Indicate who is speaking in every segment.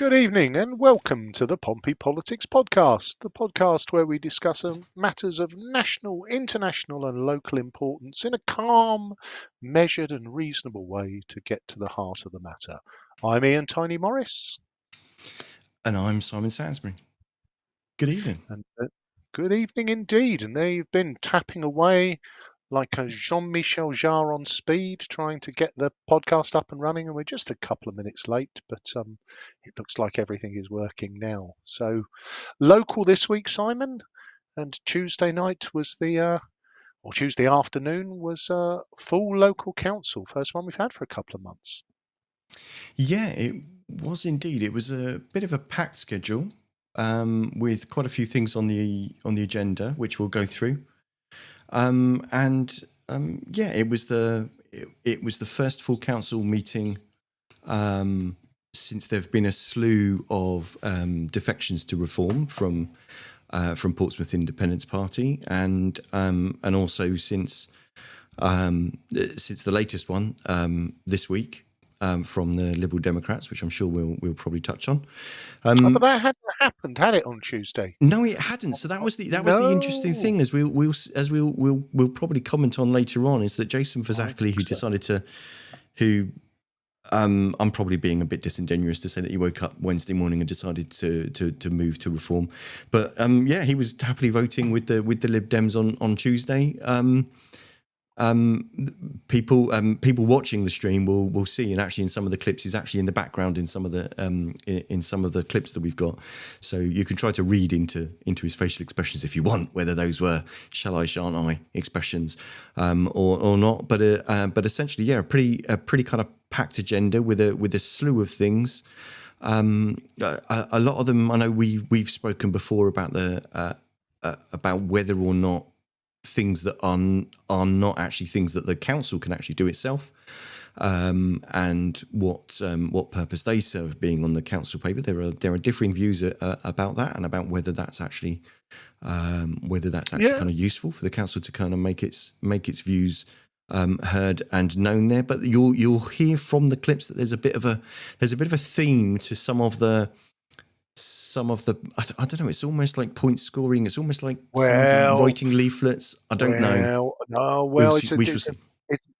Speaker 1: Good evening and welcome to the Pompey Politics Podcast, the podcast where we discuss matters of national, international and local importance in a calm, measured and reasonable way to get to the heart of the matter. I'm Ian Tiny Morris.
Speaker 2: And I'm Simon Sainsbury. Good evening.
Speaker 1: And good evening indeed. And there you've been tapping away like a Jean-Michel Jarre on speed, trying to get the podcast up and running, and we're just a couple of minutes late, but it looks like everything is working now. So, local this week, Simon, and Tuesday night was or Tuesday afternoon was full local council, first one we've had for a couple of months.
Speaker 2: Yeah, it was indeed. It was a bit of a packed schedule with quite a few things on the agenda, which we'll go through. It was the first full council meeting since there've been a slew of defections to reform from Portsmouth Independence Party, and also since the latest one this week from the Liberal Democrats, which I'm sure we'll probably touch on.
Speaker 1: But that hadn't happened, had it, on Tuesday?
Speaker 2: No, it hadn't. So that was the interesting thing, as we'll probably comment on later on, is that Jason Verzakli, who decided to, I'm probably being a bit disingenuous to say that he woke up Wednesday morning and decided to move to reform, but he was happily voting with the Lib Dems on Tuesday. People watching the stream will see, and actually in some of the clips, he's actually in the background in some of the clips that we've got. So you can try to read into his facial expressions if you want, whether those were shall I, shan't I expressions or not. But essentially, a pretty kind of packed agenda with a slew of things. A lot of them, I know we've spoken before about about whether or not things that are not actually things that the council can actually do itself, and what purpose they serve being on the council paper. There are differing views about that, and about whether that's actually kind of useful for the council to kind of make its views heard and known there. But you'll hear from the clips that there's a bit of a theme to some of the I don't know, it's almost like point scoring, it's almost like someone's writing leaflets. I don't know.
Speaker 1: Well,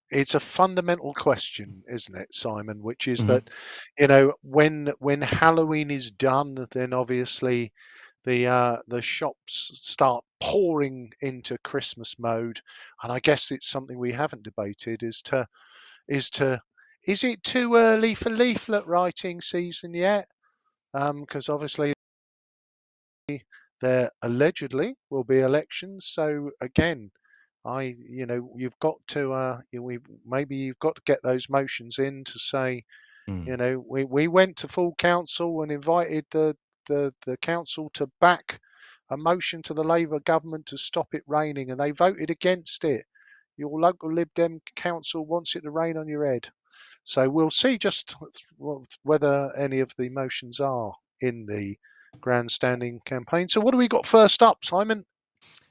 Speaker 1: it's a fundamental question, isn't it, Simon, which is that, when Halloween is done, then obviously the shops start pouring into Christmas mode, and I guess it's something we haven't debated is it too early for leaflet writing season yet? Because obviously there allegedly will be elections. So again, you've got to you've got to get those motions in to say, we went to full council and invited the council to back a motion to the Labour government to stop it raining, and they voted against it. Your local Lib Dem council wants it to rain on your head. So we'll see just whether any of the motions are in the grandstanding campaign. So what do we got first up, Simon?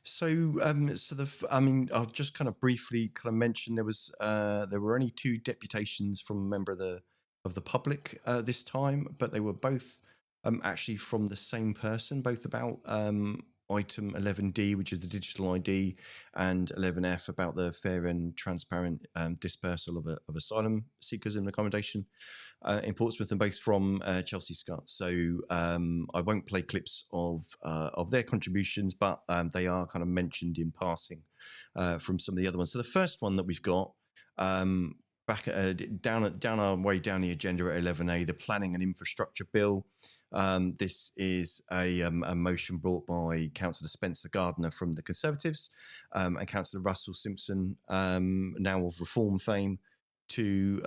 Speaker 2: So I'll just kind of briefly kind of mention there were only two deputations from a member of the public this time, but they were both actually from the same person, both about item 11D, which is the digital ID, and 11F about the fair and transparent dispersal of asylum seekers in accommodation in Portsmouth, and both from Chelsea Scott. So I won't play clips of their contributions, but they are kind of mentioned in passing from some of the other ones. So the first one that we've got back down our way down the agenda at 11A, the Planning and Infrastructure Bill. This is a motion brought by Councillor Spencer Gardner from the Conservatives and Councillor Russell Simpson, now of Reform fame, to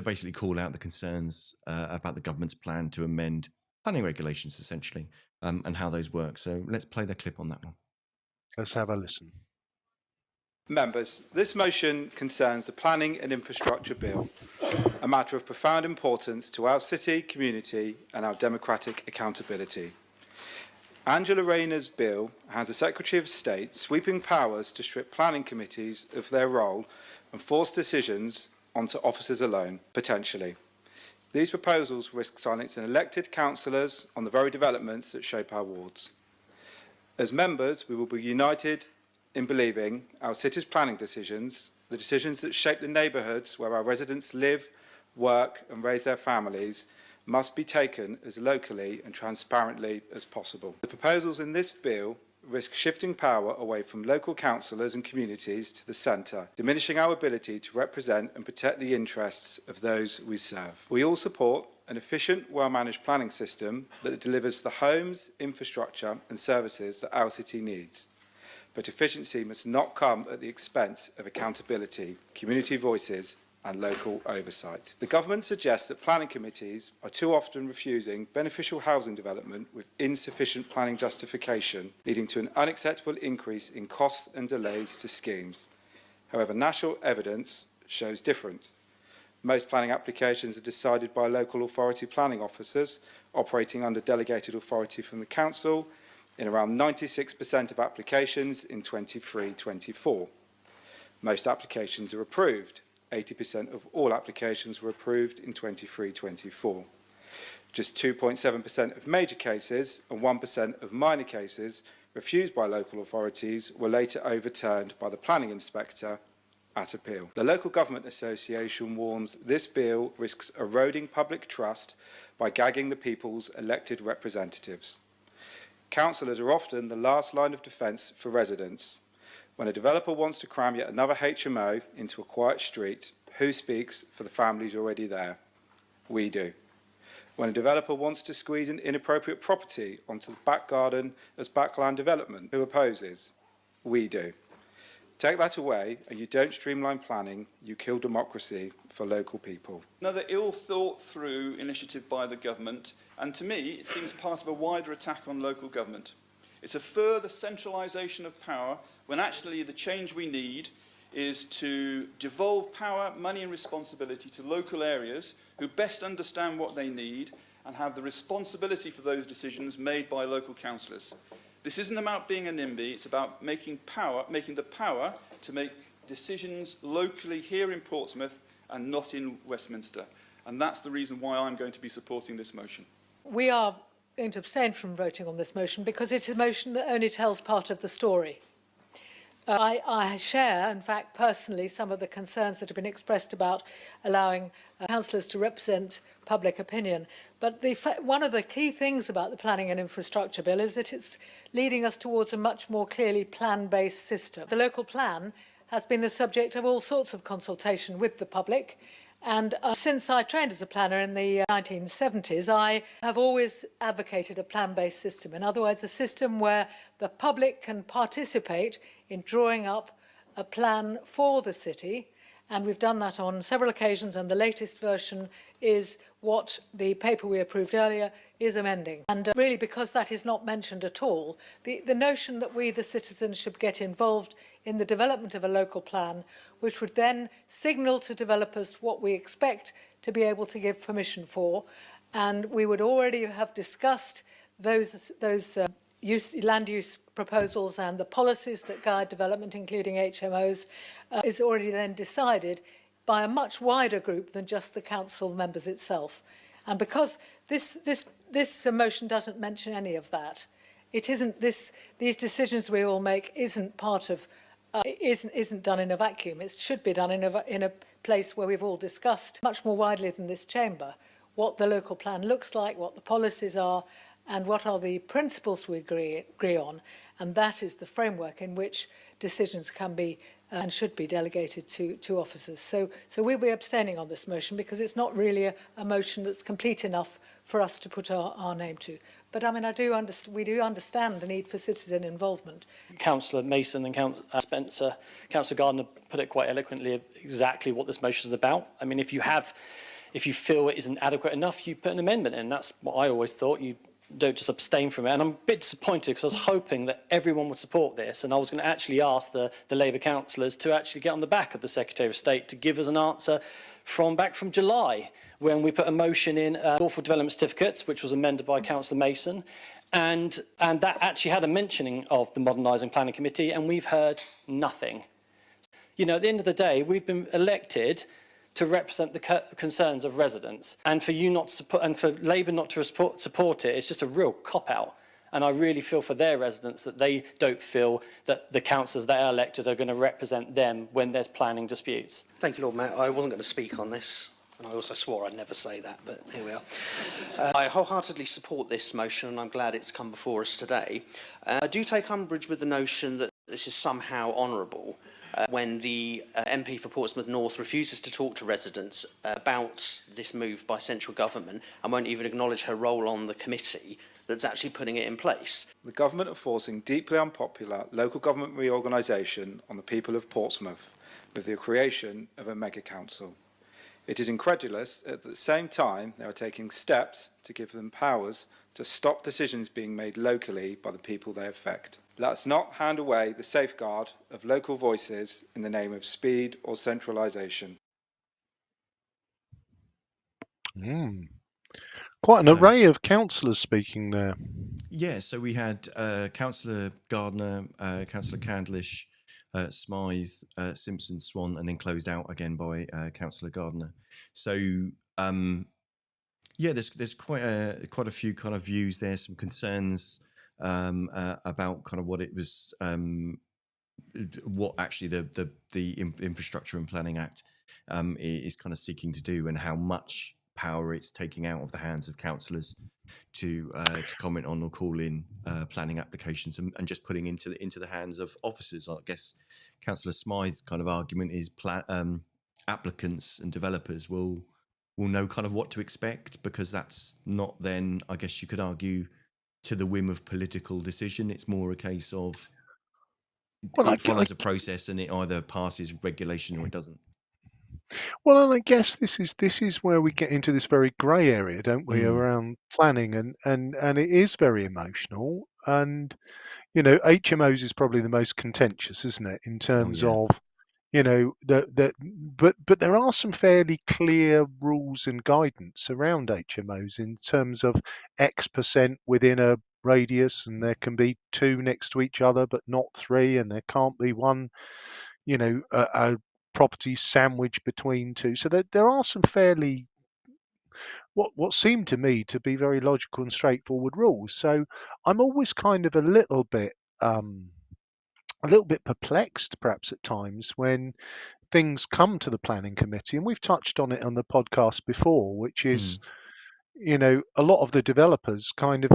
Speaker 2: basically call out the concerns about the government's plan to amend planning regulations, essentially, and how those work. So let's play the clip on that one.
Speaker 1: Let's have a listen.
Speaker 3: Members, this motion concerns the Planning and Infrastructure Bill, a matter of profound importance to our city, community and our democratic accountability. Angela Rayner's bill has the Secretary of State sweeping powers to strip planning committees of their role and force decisions onto officers alone, potentially. These proposals risk silencing elected councillors on the very developments that shape our wards. As members, we will be united in believing our city's planning decisions, the decisions that shape the neighbourhoods where our residents live, work and raise their families, must be taken as locally and transparently as possible. The proposals in this bill risk shifting power away from local councillors and communities to the centre, diminishing our ability to represent and protect the interests of those we serve. We all support an efficient, well-managed planning system that delivers the homes, infrastructure and services that our city needs. But efficiency must not come at the expense of accountability, community voices and local oversight. The government suggests that planning committees are too often refusing beneficial housing development with insufficient planning justification, leading to an unacceptable increase in costs and delays to schemes. However, national evidence shows different. Most planning applications are decided by local authority planning officers operating under delegated authority from the council in around 96% of applications in 23-24. Most applications are approved. 80% of all applications were approved in 23-24. Just 2.7% of major cases and 1% of minor cases refused by local authorities were later overturned by the planning inspector at appeal. The Local Government Association warns this bill risks eroding public trust by gagging the people's elected representatives. Councillors are often the last line of defence for residents. When a developer wants to cram yet another HMO into a quiet street, who speaks for the families already there? We do. When a developer wants to squeeze an inappropriate property onto the back garden as backland development, who opposes? We do. Take that away and you don't streamline planning, you kill democracy for local people.
Speaker 4: Another ill-thought-through initiative by the government, and to me it seems part of a wider attack on local government. It's a further centralisation of power when actually the change we need is to devolve power, money and responsibility to local areas who best understand what they need and have the responsibility for those decisions made by local councillors. This isn't about being a NIMBY, it's about making the power to make decisions locally here in Portsmouth and not in Westminster. And that's the reason why I'm going to be supporting this motion.
Speaker 5: We are going to abstain from voting on this motion because it's a motion that only tells part of the story. I share, in fact, personally, some of the concerns that have been expressed about allowing councillors to represent public opinion. But one of the key things about the Planning and Infrastructure Bill is that it's leading us towards a much more clearly plan-based system. The local plan has been the subject of all sorts of consultation with the public. And since I trained as a planner in the 1970s, I have always advocated a plan-based system. In other words, a system where the public can participate in drawing up a plan for the city. And we've done that on several occasions, and the latest version is what the paper we approved earlier is amending. And really, because that is not mentioned at all, the notion that we, the citizens, should get involved in the development of a local plan, which would then signal to developers what we expect to be able to give permission for. And we would already have discussed those land use proposals and the policies that guide development, including HMOs, is already then decided by a much wider group than just the council members itself. And because this motion doesn't mention any of that, it isn't these decisions we all make isn't part of isn't done in a vacuum. It should be done in a place where we've all discussed much more widely than this chamber what the local plan looks like, what the policies are, and what are the principles we agree on. And that is the framework in which decisions can be and should be delegated to officers. So we'll be abstaining on this motion because it's not really a motion that's complete enough for us to put our name to. But I mean, we do understand the need for citizen involvement.
Speaker 6: Councillor Mason and Spencer, Councillor Gardner put it quite eloquently exactly what this motion is about. I mean, if you feel it isn't adequate enough, you put an amendment in. That's what I always thought. You don't just abstain from it. And I'm a bit disappointed because I was hoping that everyone would support this, and I was going to actually ask the Labour councillors to actually get on the back of the Secretary of State to give us an answer back from July, when we put a motion in lawful development certificates, which was amended by Councillor Mason, and that actually had a mentioning of the Modernising Planning Committee, and we've heard nothing. You know, at the end of the day, we've been elected to represent the concerns of residents, and for you not to support, and for Labour not to support it, it's just a real cop-out. And I really feel for their residents that they don't feel that the councillors they are elected are going to represent them when there's planning disputes.
Speaker 7: Thank you, Lord Mayor. I wasn't going to speak on this, and I also swore I'd never say that, but here we are. I wholeheartedly support this motion, and I'm glad it's come before us today. I do take umbrage with the notion that this is somehow honourable when the MP for Portsmouth North refuses to talk to residents about this move by central government and won't even acknowledge her role on the committee that's actually putting it in place.
Speaker 3: The government are forcing deeply unpopular local government reorganisation on the people of Portsmouth with the creation of a mega council. It is incredulous at the same time they are taking steps to give them powers to stop decisions being made locally by the people they affect. Let's not hand away the safeguard of local voices in the name of speed or centralisation.
Speaker 1: Quite an array of councillors speaking there.
Speaker 2: Yeah, so we had Councillor Gardner, Councillor Candlish, Smythe, Simpson, Swan, and then closed out again by Councillor Gardner. So yeah, there's quite a few kind of views there, some concerns about kind of what it was, what actually the Infrastructure and Planning Act is kind of seeking to do, and how much power it's taking out of the hands of councillors to comment on or call in planning applications, and just putting into the hands of officers. I guess Councillor Smythe's kind of argument is applicants and developers will know kind of what to expect, because that's not then, I guess you could argue, to the whim of political decision. It's more a case of it follows a process and it either passes regulation or it doesn't.
Speaker 1: Well, and I guess this is where we get into this very grey area, don't we, around planning, and it is very emotional. And you know, HMOs is probably the most contentious, isn't it, in terms of, you know, but there are some fairly clear rules and guidance around HMOs in terms of X% within a radius, and there can be 2 next to each other but not 3, and there can't be one, you know, a property sandwiched between 2. So there are some fairly what seem to me to be very logical and straightforward rules. So I'm always kind of a little bit perplexed perhaps at times when things come to the planning committee, and we've touched on it on the podcast before, which is, you know, a lot of the developers kind of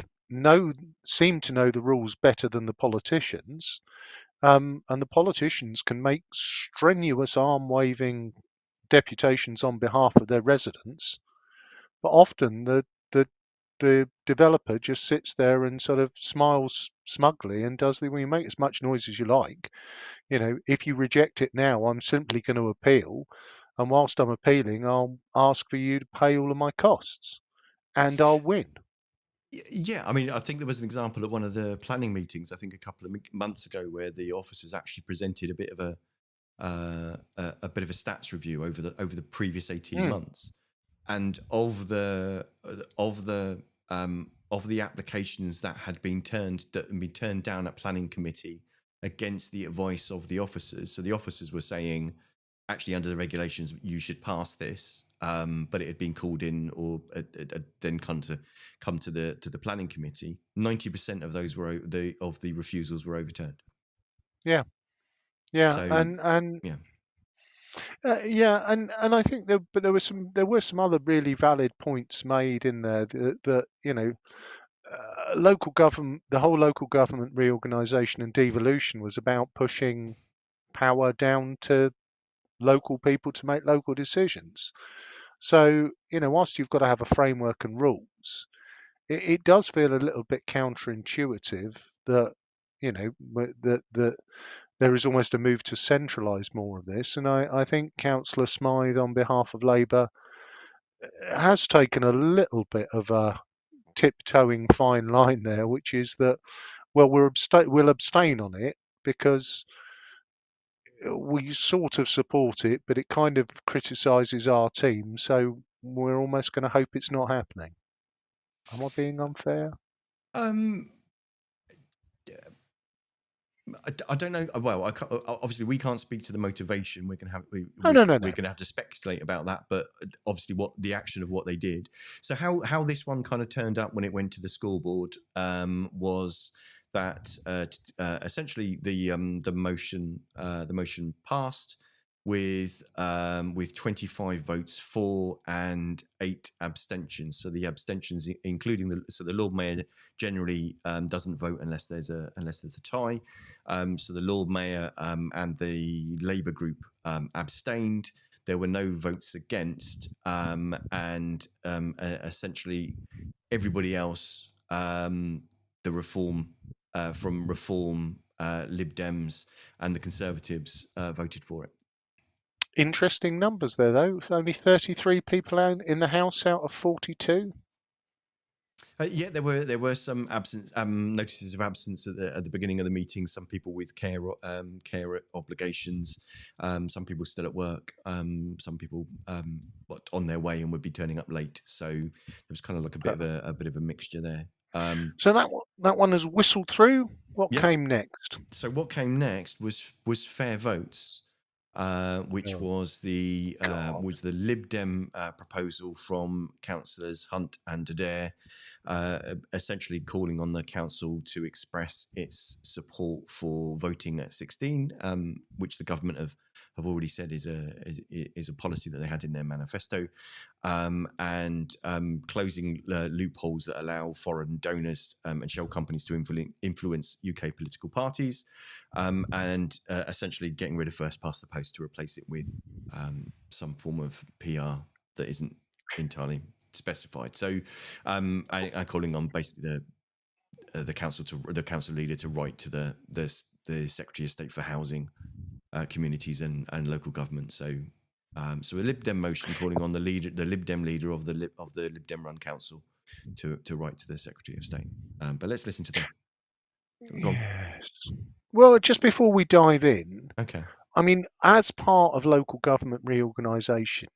Speaker 1: seem to know the rules better than the politicians, and the politicians can make strenuous arm-waving deputations on behalf of their residents, but often the developer just sits there and sort of smiles smugly and does well, you make as much noise as you like. You know, if you reject it now, I'm simply going to appeal, and whilst I'm appealing, I'll ask for you to pay all of my costs, and I'll win.
Speaker 2: Yeah, I mean, I think there was an example at one of the planning meetings, I think a couple of months ago, where the officers actually presented a bit of a stats review over the previous 18 months, and of the applications that had been turned down at planning committee against the advice of the officers. So the officers were saying, actually, under the regulations, you should pass this, but it had been called in or then come to the planning committee. 90% of those of the refusals were overturned.
Speaker 1: Yeah,
Speaker 2: so,
Speaker 1: and
Speaker 2: yeah.
Speaker 1: And I think there were some other really valid points made in there that you know, local government, the whole local government reorganisation and devolution was about pushing power down to local people to make local decisions. So, you know, whilst you've got to have a framework and rules, it does feel a little bit counterintuitive that, you know, that there is almost a move to centralise more of this. And I think Councillor Smythe, on behalf of Labour, has taken a little bit of a tiptoeing fine line there, which is that, well, we'll abstain on it because we sort of support it, but it kind of criticises our team, so we're almost going to hope it's not happening. Am I being unfair?
Speaker 2: I don't know. Well, obviously we can't speak to the motivation. We're going to have
Speaker 1: No.
Speaker 2: we're going to have to speculate about that. But obviously, what the action of what they did. So how this one kind of turned up when it went to the school board was that essentially the motion passed with 25 votes for and 8 abstentions. So the abstentions, including the Lord Mayor, generally doesn't vote unless there's a tie. So the Lord Mayor and the Labour group abstained. There were no votes against, and essentially everybody else, the Reform, Lib Dems, and the Conservatives voted for it.
Speaker 1: Interesting numbers there, though. It's only 33 people in the House out of 42.
Speaker 2: Yeah, there were some absence notices of absence at the beginning of the meeting. Some people with care obligations, some people still at work, some people on their way and would be turning up late. So there was kind of like a bit of a mixture there.
Speaker 1: So that one has whistled through. What came next?
Speaker 2: So what came next was fair votes, which was the Lib Dem proposal from Councillors Hunt and Adair, essentially calling on the council to express its support for voting at 16, which the government have already said is a policy that they had in their manifesto, and closing loopholes that allow foreign donors and shell companies to influence UK political parties, and essentially getting rid of first past the post to replace it with some form of PR that isn't entirely specified. So I'm calling on basically the council leader to write to the Secretary of State for Housing, communities and local government. So a Lib Dem motion calling on the Lib Dem leader of the Lib Dem run council to write to the Secretary of State. But let's listen to them.
Speaker 1: Yes. Well, just before we dive in,
Speaker 2: okay.
Speaker 1: I mean, as part of local government reorganisation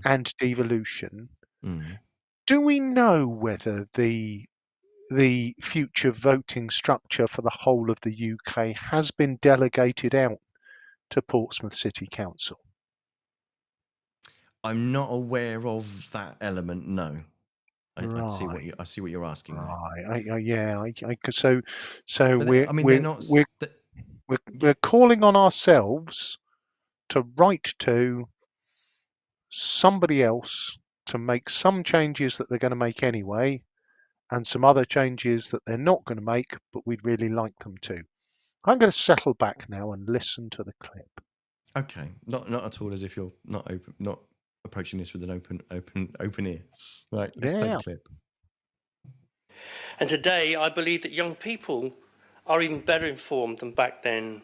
Speaker 1: and devolution, do we know whether the future voting structure for the whole of the UK has been delegated out to Portsmouth City Council?
Speaker 2: I'm not aware of that element. No,
Speaker 1: Right.
Speaker 2: I see what you're asking.
Speaker 1: Right. We're calling on ourselves to write to somebody else to make some changes that they're going to make anyway, and some other changes that they're not going to make, but we'd really like them to. I'm going to settle back now and listen to the clip.
Speaker 2: Okay, not at all as if you're not approaching this with an open ear. Right, let's play the clip.
Speaker 8: And today I believe that young people are even better informed than back then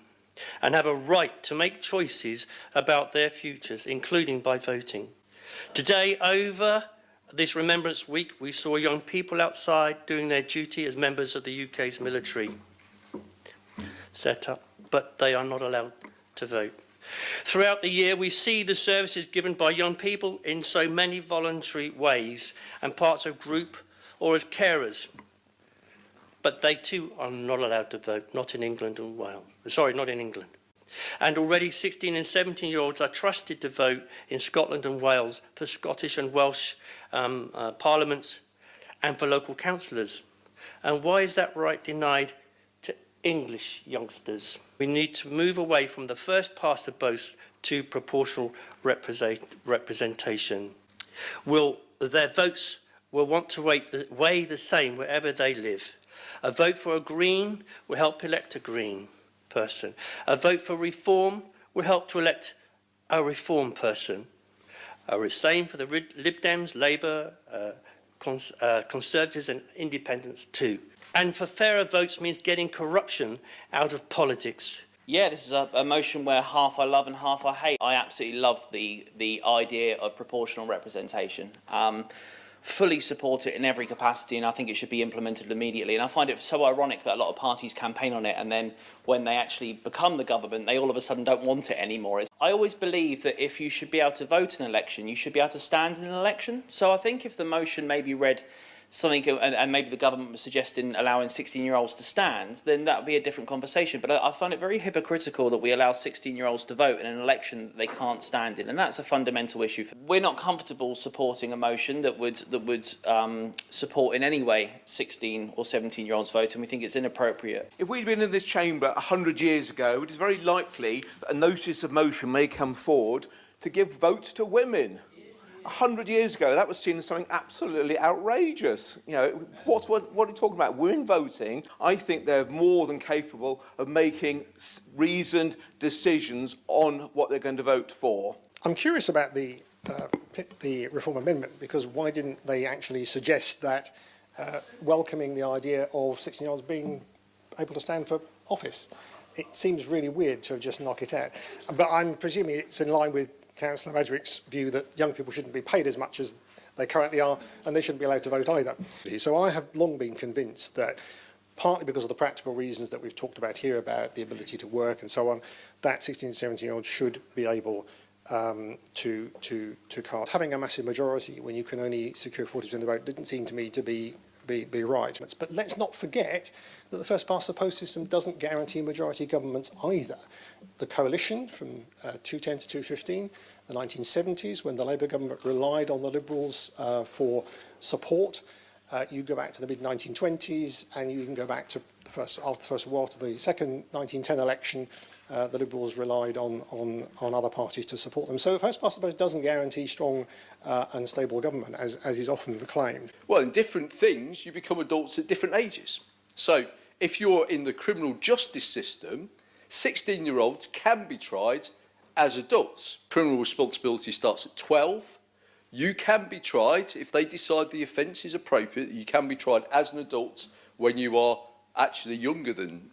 Speaker 8: and have a right to make choices about their futures, including by voting. Today, over this Remembrance Week, we saw young people outside doing their duty as members of the UK's military setup, but they are not allowed to vote. Throughout the year, we see the services given by young people in so many voluntary ways and parts of group or as carers. But they too are not allowed to vote, not in England and Wales. Sorry, not in England. And already 16 and 17-year-olds are trusted to vote in Scotland and Wales for Scottish and Welsh parliaments and for local councillors. And why is that right denied to English youngsters? We need to move away from the first past the post to proportional representation. Their votes will want to weigh the same wherever they live. A vote for a Green will help elect a Green person. A vote for Reform will help to elect a Reform person. The same for the Lib Dems, Labour, Conservatives and Independents too. And for fairer votes means getting corruption out of politics.
Speaker 9: Yeah, this is a motion where half I love and half I hate. I absolutely love the idea of proportional representation. Fully support it in every capacity, and I think it should be implemented immediately. And I find it so ironic that a lot of parties campaign on it, and then when they actually become the government, they all of a sudden don't want it anymore. I always believe that if you should be able to vote in an election, you should be able to stand in an election. So I think if the motion may be read something, and maybe the government was suggesting allowing 16-year-olds to stand, then that would be a different conversation. But I find it very hypocritical that we allow 16-year-olds to vote in an election that they can't stand in, and that's a fundamental issue. We're not comfortable supporting a motion that would support in any way 16 or 17-year-olds vote, and we think it's inappropriate.
Speaker 10: If we'd been in this chamber 100 years ago, it is very likely that a notice of motion may come forward to give votes to women. 100 years ago, that was seen as something absolutely outrageous. You know, what are you talking about? Women voting? I think they're more than capable of making reasoned decisions on what they're going to vote for.
Speaker 11: I'm curious about the reform amendment, because why didn't they actually suggest that welcoming the idea of 16-year-olds being able to stand for office? It seems really weird to have just knocked it out. But I'm presuming it's in line with Councillor Madgwick's view that young people shouldn't be paid as much as they currently are, and they shouldn't be allowed to vote either. So I have long been convinced that, partly because of the practical reasons that we've talked about here about the ability to work and so on, that 16 to 17-year-olds should be able to cast. Having a massive majority when you can only secure 40% of the vote didn't seem to me to be right. But let's not forget that the first past the post system doesn't guarantee majority governments either. The coalition from 210 to 215, the 1970s, when the Labour government relied on the Liberals for support, you go back to the mid-1920s, and you can go back to after the First World War, to the second 1910 election. The Liberals relied on other parties to support them. So first past the post doesn't guarantee strong and stable government, as is often claimed.
Speaker 12: Well, in different things, you become adults at different ages. So if you're in the criminal justice system, 16-year-olds can be tried as adults. Criminal responsibility starts at 12. You can be tried, if they decide the offence is appropriate, you can be tried as an adult when you are actually younger than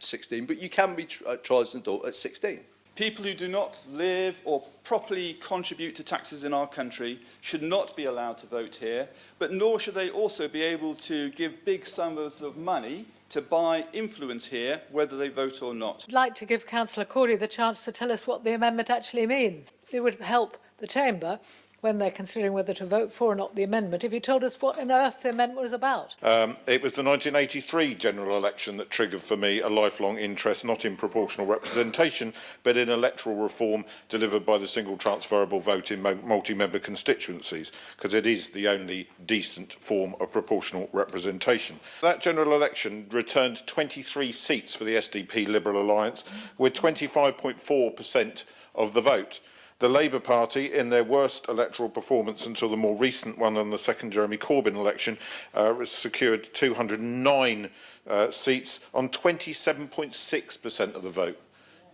Speaker 12: 16, but you can be tried as an adult at 16.
Speaker 4: People who do not live or properly contribute to taxes in our country should not be allowed to vote here, but nor should they also be able to give big sums of money to buy influence here, whether they vote or not.
Speaker 5: I'd like to give Councillor Corey the chance to tell us what the amendment actually means. It would help the Chamber when they're considering whether to vote for or not the amendment, if you told us what on earth the amendment was about.
Speaker 13: It was the 1983 general election that triggered for me a lifelong interest not in proportional representation but in electoral reform delivered by the single transferable vote in multi-member constituencies, because it is the only decent form of proportional representation. That general election returned 23 seats for the SDP Liberal Alliance with 25.4% of the vote. The Labour Party, in their worst electoral performance until the more recent one on the second Jeremy Corbyn election, secured 209 seats on 27.6% of the vote.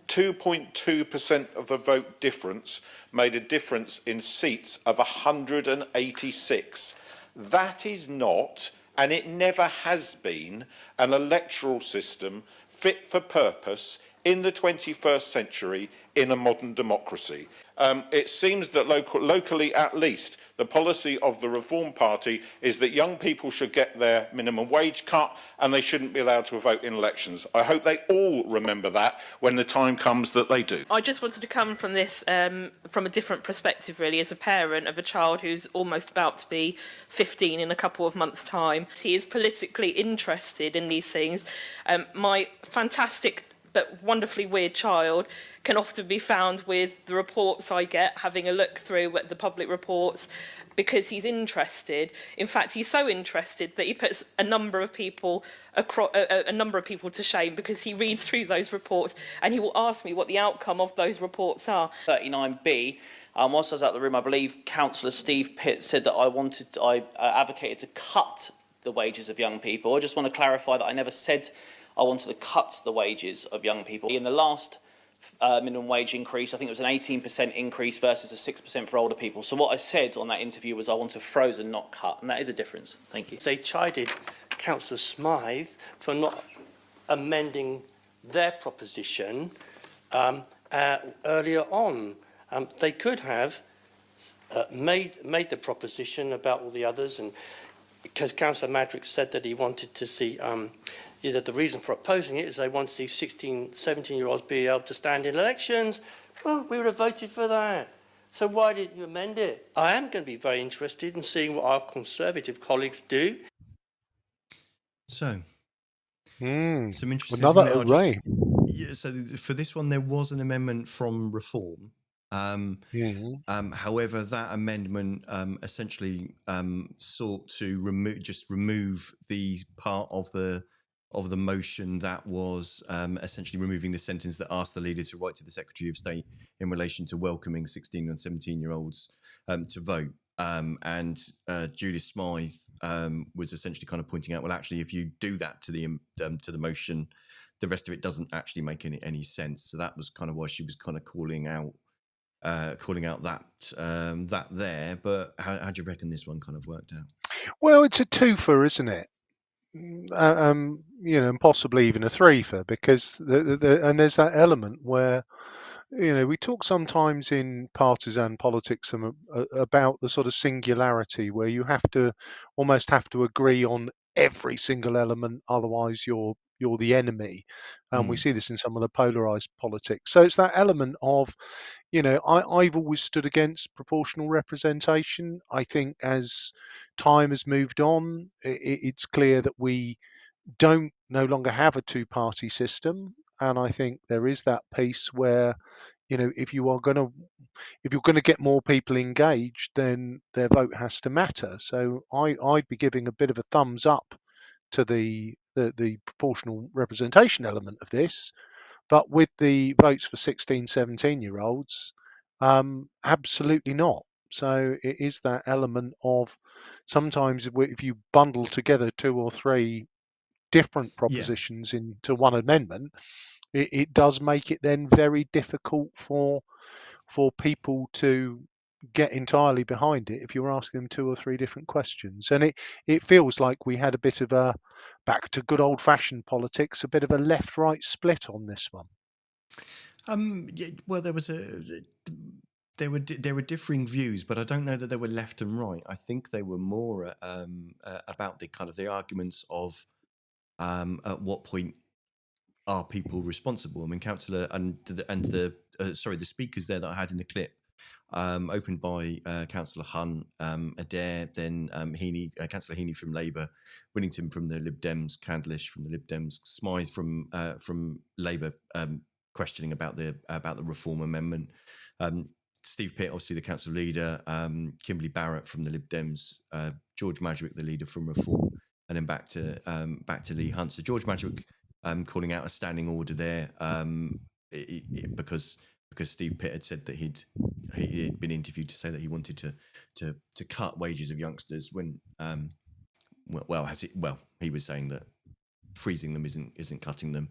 Speaker 13: 2.2% of the vote difference made a difference in seats of 186. That is not, and it never has been, an electoral system fit for purpose in the 21st century in a modern democracy. It seems that locally at least, the policy of the Reform Party is that young people should get their minimum wage cut and they shouldn't be allowed to vote in elections. I hope they all remember that when the time comes that they do.
Speaker 14: I just wanted to come from this from a different perspective, really, as a parent of a child who's almost about to be 15 in a couple of months' time. He is politically interested in these things. My fantastic but wonderfully weird child can often be found with the reports I get, having a look through at the public reports, because he's interested. In fact, he's so interested that he puts a number of people to shame, because he reads through those reports and he will ask me what the outcome of those reports are.
Speaker 9: 39B. Whilst I was out of the room, I believe Councillor Steve Pitt said that I advocated to cut the wages of young people. I just want to clarify that I never said I wanted to cut the wages of young people. In the last minimum wage increase, I think it was an 18% increase versus a 6% for older people. So what I said on that interview was I want to frozen, not cut, and that is a difference. Thank you.
Speaker 8: They chided Councillor Smythe for not amending their proposition earlier on. They could have made the proposition about all the others, and because Councillor Madgwick said that he wanted to see that the reason for opposing it is they want to see 16, 17-year-olds be able to stand in elections. Well, we would have voted for that. So why didn't you amend it? I am going to be very interested in seeing what our Conservative colleagues do.
Speaker 2: So, some interesting.
Speaker 1: Another array.
Speaker 2: Yeah, so for this one, there was an amendment from Reform. However, that amendment essentially sought to remove the part of the motion that was essentially removing the sentence that asked the leader to write to the Secretary of State in relation to welcoming 16 and 17-year-olds to vote. And Judith Smythe was essentially kind of pointing out, well, actually, if you do that to the motion, the rest of it doesn't actually make any sense. So that was kind of why she was kind of calling out that there. But how do you reckon this one kind of worked out?
Speaker 1: Well, it's a twofer, isn't it? You know, and possibly even a threefer, because and there's that element where, you know, we talk sometimes in partisan politics about the sort of singularity where you almost have to agree on every single element, otherwise you're the enemy. And we see this in some of the polarized politics. So it's that element of, you know, I've always stood against proportional representation. I think as time has moved on, it's clear that we don't no longer have a two-party system. And I think there is that piece where, you know, if you're going to get more people engaged, then their vote has to matter. So I'd be giving a bit of a thumbs up to the proportional representation element of this, but with the votes for 16, 17-year-olds, absolutely not. So it is that element of sometimes if you bundle together two or three different propositions into one amendment, it does make it then very difficult for people to get entirely behind it if you're asking them two or three different questions. And it feels like we had a bit of a, back to good old-fashioned politics, a bit of a left-right split on this one.
Speaker 2: Yeah, well, there were differing views, but I don't know that they were left and right. I think they were more about the kind of the arguments of at what point are people responsible. I mean, Councillor and the speakers there that I had in the clip, opened by Councillor Hunt, Adair, then Councillor Heaney from Labour, Winnington from the Lib Dems, Candlish from the Lib Dems, Smythe from Labour, questioning about the reform amendment. Steve Pitt, obviously the council leader, Kimberly Barrett from the Lib Dems, George Madgwick, the leader from Reform, and then back to Lee Hunt. So George Madgwick calling out a standing order there because Steve Pitt had said that he had been interviewed to say that he wanted to cut wages of youngsters when he was saying that freezing them isn't cutting them.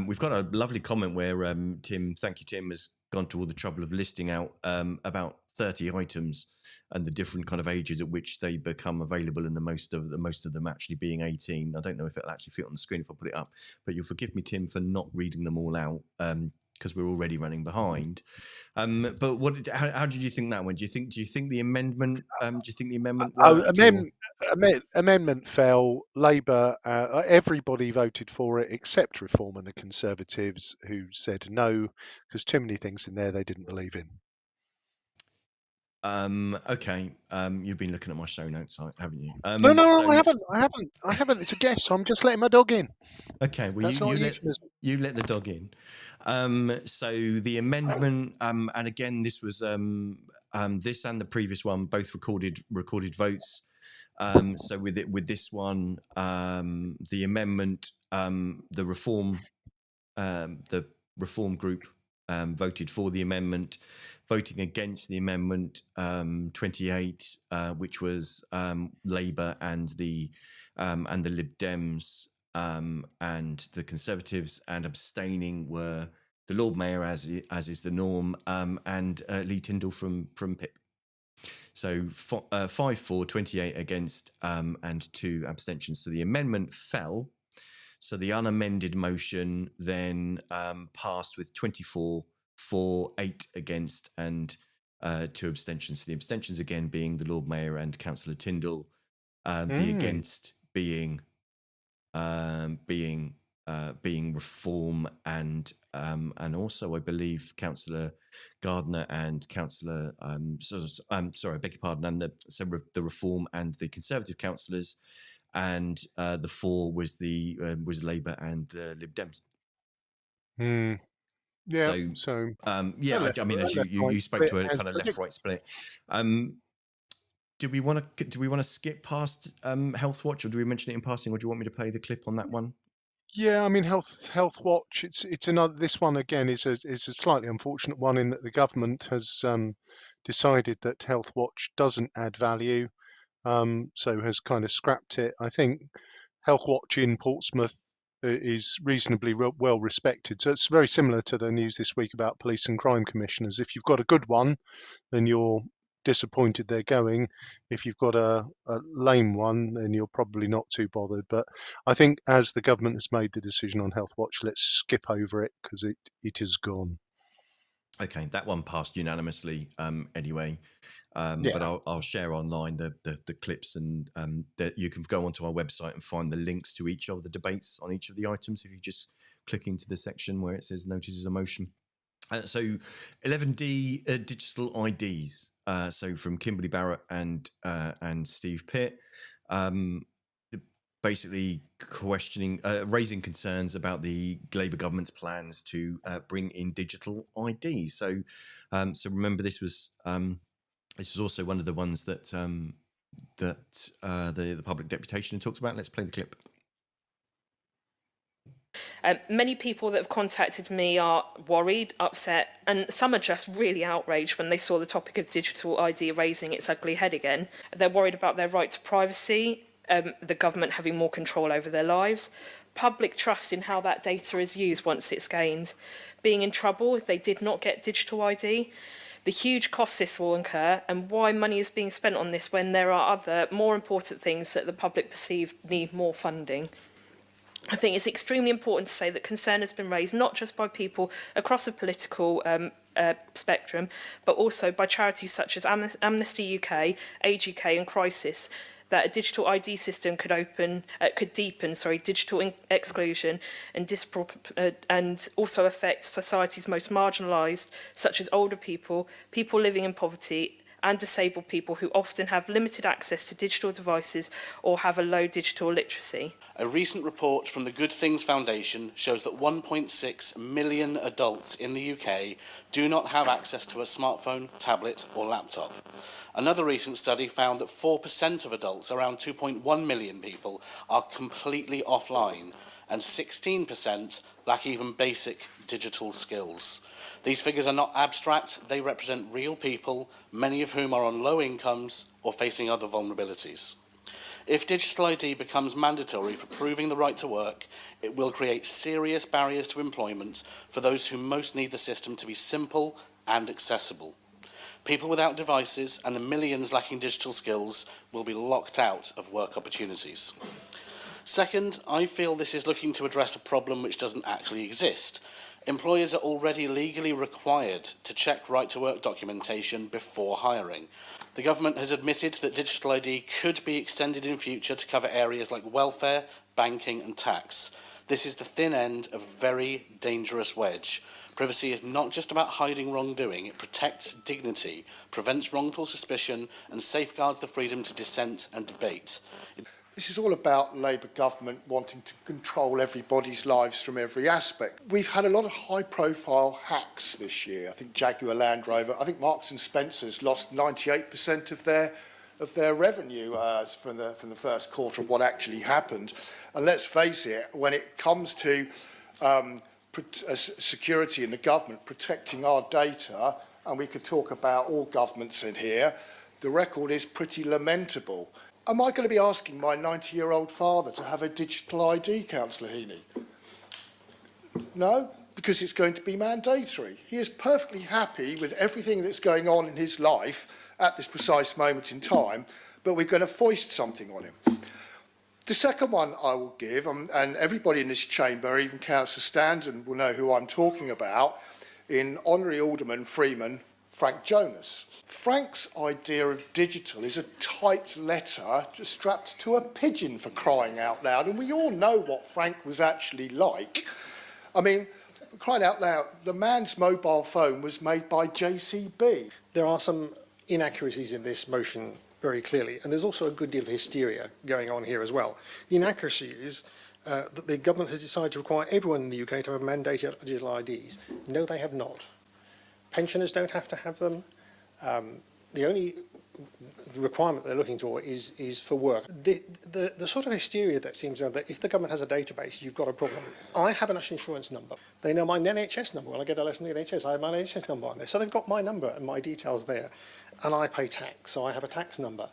Speaker 2: We've got a lovely comment where Tim, thank you Tim, has gone to all the trouble of listing out about 30 items and the different kind of ages at which they become available, and the most of them actually being 18. I don't know if it'll actually fit on the screen if I put it up, but you'll forgive me, Tim, for not reading them all out because we're already running behind. But how did you think that went? Do you think the amendment?
Speaker 1: Amendment fell. Labour, everybody voted for it except Reform and the Conservatives, who said no because too many things in there they didn't believe in.
Speaker 2: Okay. You've been looking at my show notes, haven't you?
Speaker 1: No, I haven't. It's a guess. I'm just letting my dog in.
Speaker 2: Okay. Well, you let the dog in. So the amendment, and again, this was this and the previous one both recorded votes. So with this one, the amendment, the reform group voted for the amendment. Voting against the amendment, 28, which was Labour and the Lib Dems and the Conservatives, and abstaining were the Lord Mayor, as is the norm, and Lee Tyndall from Pitt. So 5 for, 28 against, and 2 abstentions. So the amendment fell. So the unamended motion then passed with 24 for, 8 against, and 2 abstentions. So the abstentions again being the Lord Mayor and Councillor Tyndall. The against being Reform and and also I believe Councillor Gardner and Councillor, sorry, I beg your pardon, and the Reform and the Conservative councillors, and the 4 was the was Labour and the Lib Dems.
Speaker 1: Yeah.
Speaker 2: So yeah, I mean, as you spoke to a kind of left-right split. Do we want to skip past Health Watch, or do we mention it in passing, or do you want me to play the clip on that one?
Speaker 1: Yeah, I mean, Health Watch. It's another. This one again is a slightly unfortunate one in that the government has decided that Health Watch doesn't add value, so has kind of scrapped it. I think Health Watch in Portsmouth is reasonably well respected. So it's very similar to the news this week about police and crime commissioners. If you've got a good one, then you're disappointed they're going. If you've got a lame one, then you're probably not too bothered. But I think as the government has made the decision on Health Watch, let's skip over it because it is gone.
Speaker 2: Okay, that one passed unanimously anyway.
Speaker 1: Yeah.
Speaker 2: But I'll share online the clips, and that you can go onto our website and find the links to each of the debates on each of the items if you just click into the section where it says notices of motion. So 11D digital IDs. So from Kimberly Barrett and Steve Pitt, basically questioning, raising concerns about the Labour government's plans to bring in digital IDs. So remember, this was also one of the ones that the public deputation talked about. Let's play the clip.
Speaker 14: Many people that have contacted me are worried, upset, and some are just really outraged when they saw the topic of digital ID raising its ugly head again. They're worried about their right to privacy, the government having more control over their lives, public trust in how that data is used once it's gained, being in trouble if they did not get digital ID, the huge costs this will incur, and why money is being spent on this when there are other more important things that the public perceive need more funding. I think it's extremely important to say that concern has been raised not just by people across the political spectrum, but also by charities such as Amnesty UK, Age UK and Crisis, that a digital ID system could deepen digital exclusion and also affect society's most marginalised, such as older people, people living in poverty, and disabled people who often have limited access to digital devices or have a low digital literacy.
Speaker 7: A recent report from the Good Things Foundation shows that 1.6 million adults in the UK do not have access to a smartphone, tablet or laptop. Another recent study found that 4% of adults, around 2.1 million people, are completely offline, and 16% lack even basic digital skills. These figures are not abstract, they represent real people, many of whom are on low incomes or facing other vulnerabilities. If digital ID becomes mandatory for proving the right to work, it will create serious barriers to employment for those who most need the system to be simple and accessible. People without devices and the millions lacking digital skills will be locked out of work opportunities. Second, I feel this is looking to address a problem which doesn't actually exist. Employers are already legally required to check right-to-work documentation before hiring. The government has admitted that digital ID could be extended in future to cover areas like welfare, banking and tax. This is the thin end of a very dangerous wedge. Privacy is not just about hiding wrongdoing, it protects dignity, prevents wrongful suspicion and safeguards the freedom to dissent and debate.
Speaker 15: This is all about Labour government wanting to control everybody's lives from every aspect. We've had a lot of high-profile hacks this year. I think Jaguar Land Rover, I think Marks and Spencer's lost 98% of their revenue from the first quarter of what actually happened. And let's face it, when it comes to security in the government protecting our data, and we could talk about all governments in here, the record is pretty lamentable. Am I going to be asking my 90-year-old father to have a digital ID, Councillor Heaney? No, because it's going to be mandatory. He is perfectly happy with everything that's going on in his life at this precise moment in time, but we're going to foist something on him. The second one I will give, and everybody in this chamber, even Councillor Standen, will know who I'm talking about, in Honorary Alderman Freeman Frank Jonas. Frank's idea of digital is a typed letter just strapped to a pigeon, for crying out loud, and we all know what Frank was actually like. I mean, crying out loud, the man's mobile phone was made by JCB.
Speaker 11: There are some inaccuracies in this motion very clearly, and there's also a good deal of hysteria going on here as well. The inaccuracy is that the government has decided to require everyone in the UK to have mandated digital IDs. No, they have not. Pensioners don't have to have them. The only requirement they're looking for is for work. The sort of hysteria that seems around that if the government has a database, you've got a problem. I have a national insurance number. They know my NHS number. When I get a letter from the NHS, I have my NHS number on there. So they've got my number and my details there. And I pay tax, so I have a tax number.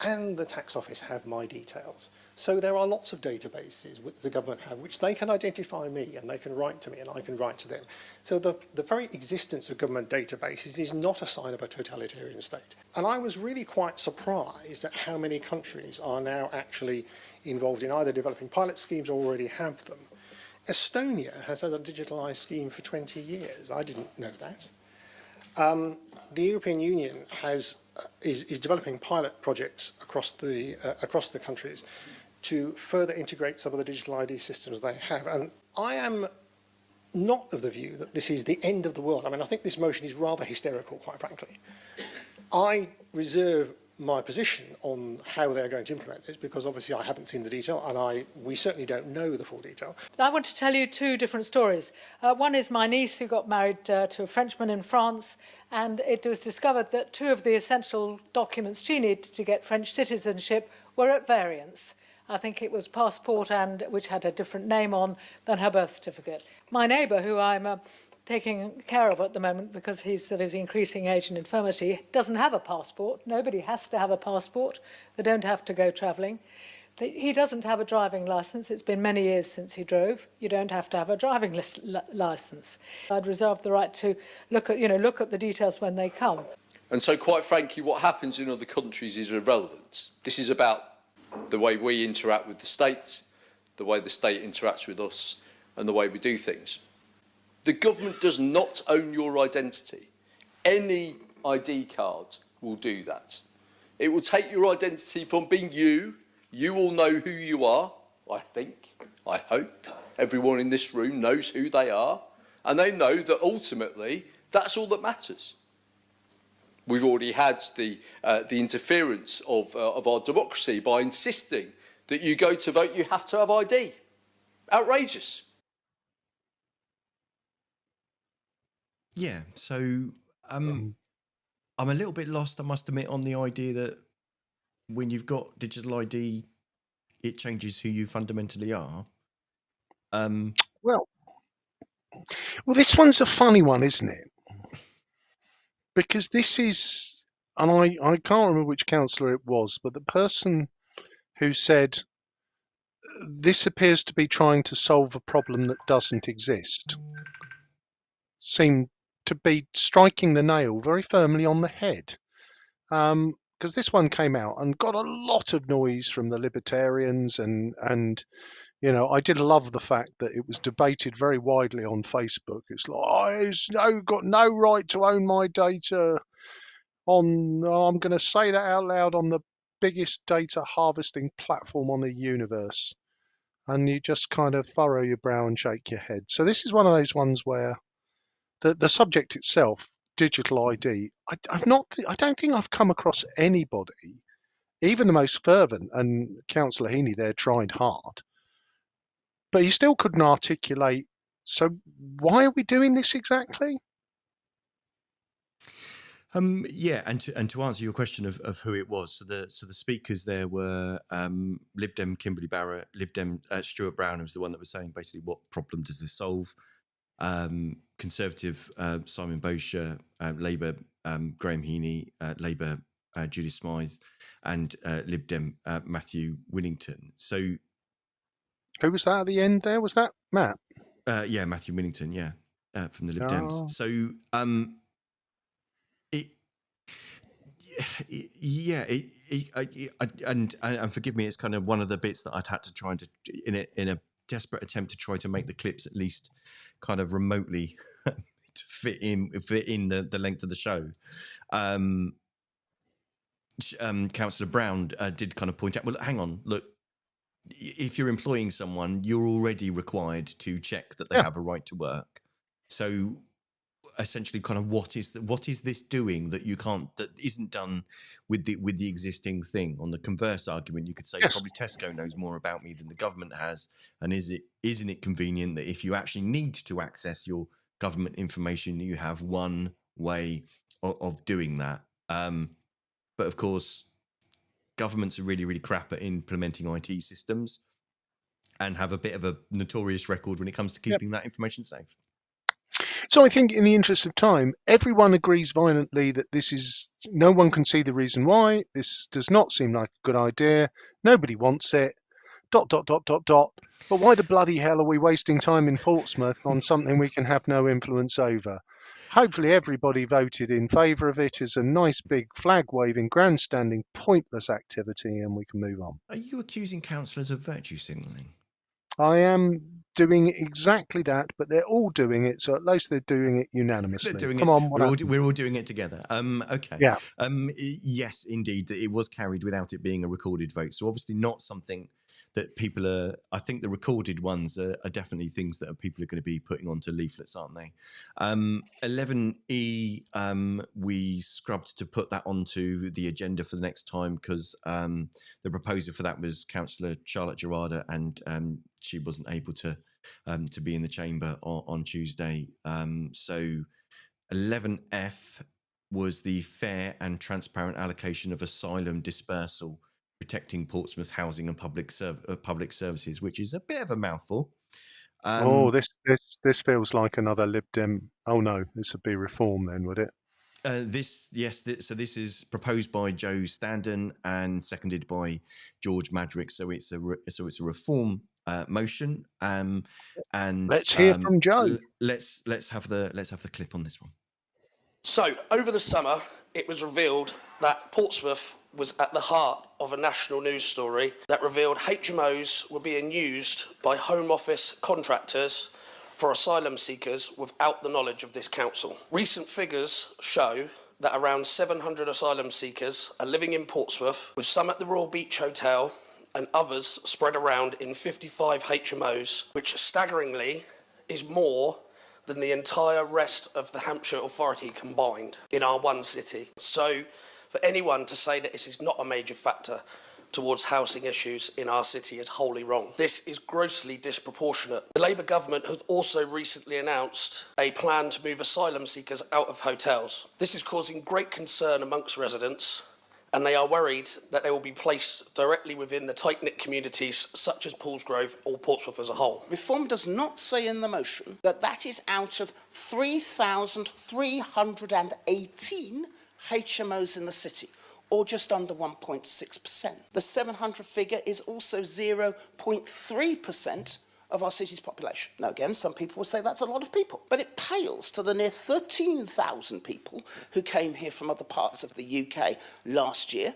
Speaker 11: And the tax office have my details. So there are lots of databases which the government have, which they can identify me and they can write to me and I can write to them. So the very existence of government databases is not a sign of a totalitarian state. And I was really quite surprised at how many countries are now actually involved in either developing pilot schemes or already have them. Estonia has had a digitalised scheme for 20 years. I didn't know that. The European Union is developing pilot projects across the countries to further integrate some of the digital ID systems they have. And I am not of the view that this is the end of the world. I mean, I think this motion is rather hysterical, quite frankly. I reserve my position on how they're going to implement this because obviously I haven't seen the detail and we certainly don't know the full detail.
Speaker 5: I want to tell you two different stories. One is my niece who got married to a Frenchman in France, and it was discovered that two of the essential documents she needed to get French citizenship were at variance. I think it was passport, and which had a different name on than her birth certificate. My neighbour, who I'm taking care of at the moment because he's of his increasing age and infirmity, doesn't have a passport. Nobody has to have a passport. They don't have to go travelling. He doesn't have a driving licence. It's been many years since he drove. You don't have to have a driving licence. I'd reserve the right to look at the details when they come.
Speaker 12: And so, quite frankly, what happens in other countries is irrelevant. This is about the way we interact with the state, the way the state interacts with us, and the way we do things. The government does not own your identity. Any ID card will do that. It will take your identity from being you. You all know who you are, I think, I hope. Everyone in this room knows who they are. And they know that ultimately, that's all that matters. We've already had the interference of our democracy by insisting that you go to vote, you have to have ID. Outrageous.
Speaker 2: Yeah, so I'm a little bit lost, I must admit, on the idea that when you've got digital ID, it changes who you fundamentally are.
Speaker 1: Well, this one's a funny one, isn't it? Because this is, and I can't remember which councillor it was, but the person who said, this appears to be trying to solve a problem that doesn't exist, seemed to be striking the nail very firmly on the head. Because this one came out and got a lot of noise from the libertarians, and you know, I did love the fact that it was debated very widely on Facebook. It's like, I've got no right to own my data I'm going to say that out loud on the biggest data harvesting platform on the universe. And you just kind of furrow your brow and shake your head. So this is one of those ones where the subject itself, digital ID, I don't think I've come across anybody, even the most fervent, and Councillor Heaney there tried hard, but he still couldn't articulate, so why are we doing this exactly?
Speaker 2: Yeah, and to answer your question of who it was, so the speakers there were Lib Dem Kimberly Barrett, Lib Dem Stuart Brown was the one that was saying basically what problem does this solve. Conservative Simon Bosher, Labour Graham Heaney, Labour Julie Smythe, and Lib Dem Matthew Winnington. So
Speaker 1: who was that at the end there? Was that Matt?
Speaker 2: Yeah, Matthew Winnington, yeah, from the Lib Dems. So and forgive me, it's kind of one of the bits that I'd had to try and in a desperate attempt to try to make the clips at least kind of remotely to fit in the length of the show. Councillor Brown did kind of point out, well, hang on, look, if you're employing someone, you're already required to check that they have a right to work. So essentially, kind of what is this doing that isn't done with the existing thing? On the converse argument, you could say probably Tesco knows more about me than the government has, and isn't it convenient that if you actually need to access your government information, you have one way of doing that? But of course, governments are really, really crap at implementing IT systems and have a bit of a notorious record when it comes to keeping that information safe.
Speaker 1: So I think in the interest of time, everyone agrees violently that no one can see the reason why. This does not seem like a good idea. Nobody wants it. ... But why the bloody hell are we wasting time in Portsmouth on something we can have no influence over? Hopefully everybody voted in favour of it as a nice big flag-waving, grandstanding, pointless activity, and we can move on.
Speaker 2: Are you accusing councillors of virtue signalling?
Speaker 1: I am doing exactly that, but they're all doing it, so at least they're doing it unanimously.
Speaker 2: They're doing
Speaker 1: Come
Speaker 2: it.
Speaker 1: on,
Speaker 2: We're all doing it together. Okay.
Speaker 1: Yeah.
Speaker 2: Yes, indeed, it was carried without it being a recorded vote. So obviously not something that people are. I think the recorded ones are definitely things that people are going to be putting onto leaflets, aren't they? 11E, we scrubbed to put that onto the agenda for the next time because the proposer for that was Councillor Charlotte Gerarda, and she wasn't able to be in the chamber on Tuesday. So 11F was the fair and transparent allocation of asylum dispersal, protecting Portsmouth housing and public services, which is a bit of a mouthful.
Speaker 1: This feels like another Lib Dem. Oh no, this would be reform then, would it?
Speaker 2: So this is proposed by Joe Standen and seconded by George Madgwick. So it's a reform motion. And
Speaker 1: let's hear from Joe.
Speaker 2: Let's have the clip on this one.
Speaker 16: So over the summer, it was revealed that Portsmouth was at the heart of a national news story that revealed HMOs were being used by Home Office contractors for asylum seekers without the knowledge of this council. Recent figures show that around 700 asylum seekers are living in Portsmouth, with some at the Royal Beach Hotel and others spread around in 55 HMOs, which staggeringly is more than the entire rest of the Hampshire Authority combined in our one city. So for anyone to say that this is not a major factor towards housing issues in our city is wholly wrong. This is grossly disproportionate. The Labour government has also recently announced a plan to move asylum seekers out of hotels. This is causing great concern amongst residents, and they are worried that they will be placed directly within the tight-knit communities such as Paulsgrove or Portsmouth as a whole.
Speaker 7: Reform does not say in the motion that that is out of 3,318 HMOs in the city, or just under 1.6%. The 700 figure is also 0.3% of our city's population. Now again, some people will say that's a lot of people, but it pales to the near 13,000 people who came here from other parts of the UK last year,